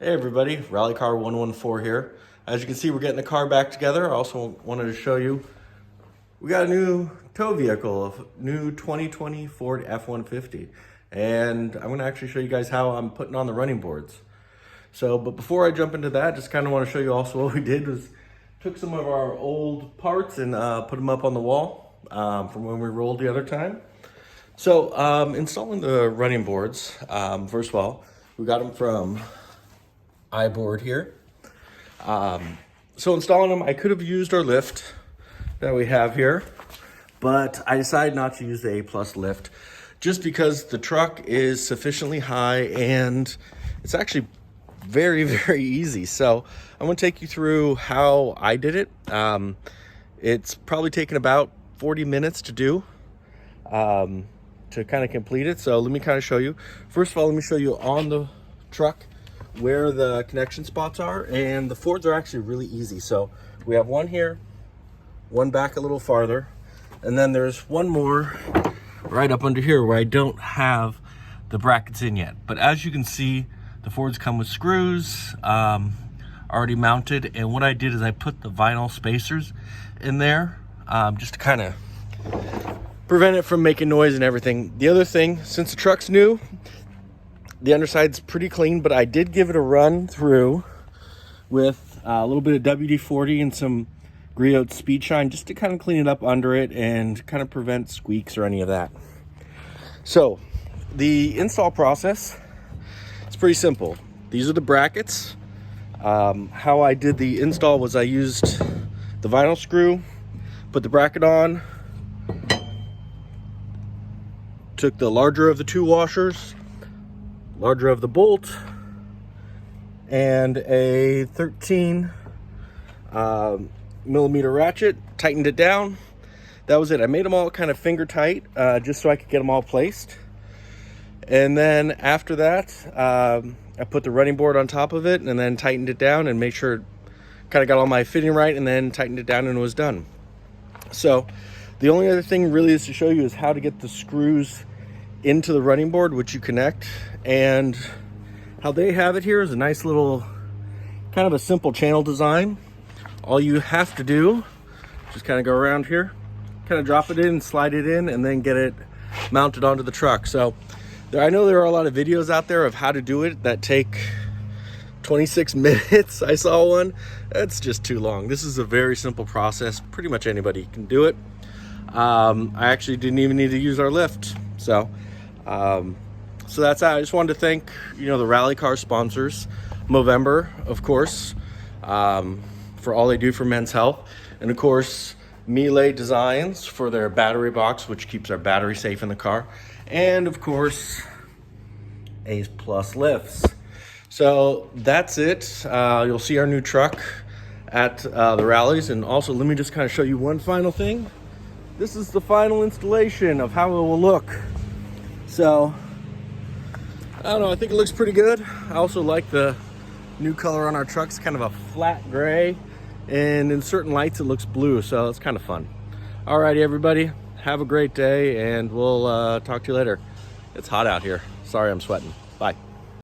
Hey everybody, RallyCar114 here. As you can see, we're getting the car back together. I also wanted to show you, we got a new tow vehicle, a new 2020 Ford F-150. And I'm gonna actually show you guys how I'm putting on the running boards. But before I jump into that, just kind of want to show you also what we did was took some of our old parts and put them up on the wall from when we rolled the other time. Installing the running boards, first of all, we got them from iBoard here. So installing them, I could have used our lift that we have here, but I decided not to use the A+ lift just because the truck is sufficiently high and it's actually very, very easy. So I'm going to take you through how I did it. It's probably taken about 40 minutes to do, to kind of complete it. So let me kind of show you. First of all, let me show you on the truck where the connection spots are, and the Fords are actually really easy. So we have one here, one back a little farther, and then there's one more right up under here where I don't have the brackets in yet. But as you can see, the Fords come with screws already mounted, and what I did is I put the vinyl spacers in there just to kind of prevent it from making noise and everything. The other thing, since the truck's new, the underside's pretty clean, but I did give it a run through with a little bit of WD-40 and some Griot Speed Shine just to kind of clean it up under it and kind of prevent squeaks or any of that. So the install process is pretty simple. These are the brackets. How I did the install was I used the vinyl screw, put the bracket on, took the larger of the two washers, larger of the bolt, and a 13 millimeter ratchet, tightened it down. That was it. I made them all kind of finger tight just so I could get them all placed. And then after that, I put the running board on top of it and then tightened it down and made sure it kind of got all my fitting right, and then tightened it down and it was done. So the only other thing really is to show you is how to get the screws into the running board, which you connect. And how they have it here is a nice little kind of a simple channel design. All you have to do, just kind of go around here, kind of drop it in, slide it in, and then get it mounted onto the truck. So I know there are a lot of videos out there of how to do it that take 26 minutes. I saw one. That's just too long. This is a very simple process. Pretty much anybody can do it. I actually didn't even need to use our lift. So that's that. I just wanted to thank, the RallyCar sponsors, Movember, of course, for all they do for men's health. And of course, Melee Designs for their battery box, which keeps our battery safe in the car. And of course, A+ lifts. So that's it. You'll see our new truck at the rallies. And also, let me just kind of show you one final thing. This is the final installation of how it will look. So I don't know, I think it looks pretty good. I also like the new color on our trucks, kind of a flat gray, and in certain lights it looks blue, so it's kind of fun. Alrighty everybody, have a great day, and we'll talk to you later. It's hot out here. Sorry I'm sweating. Bye.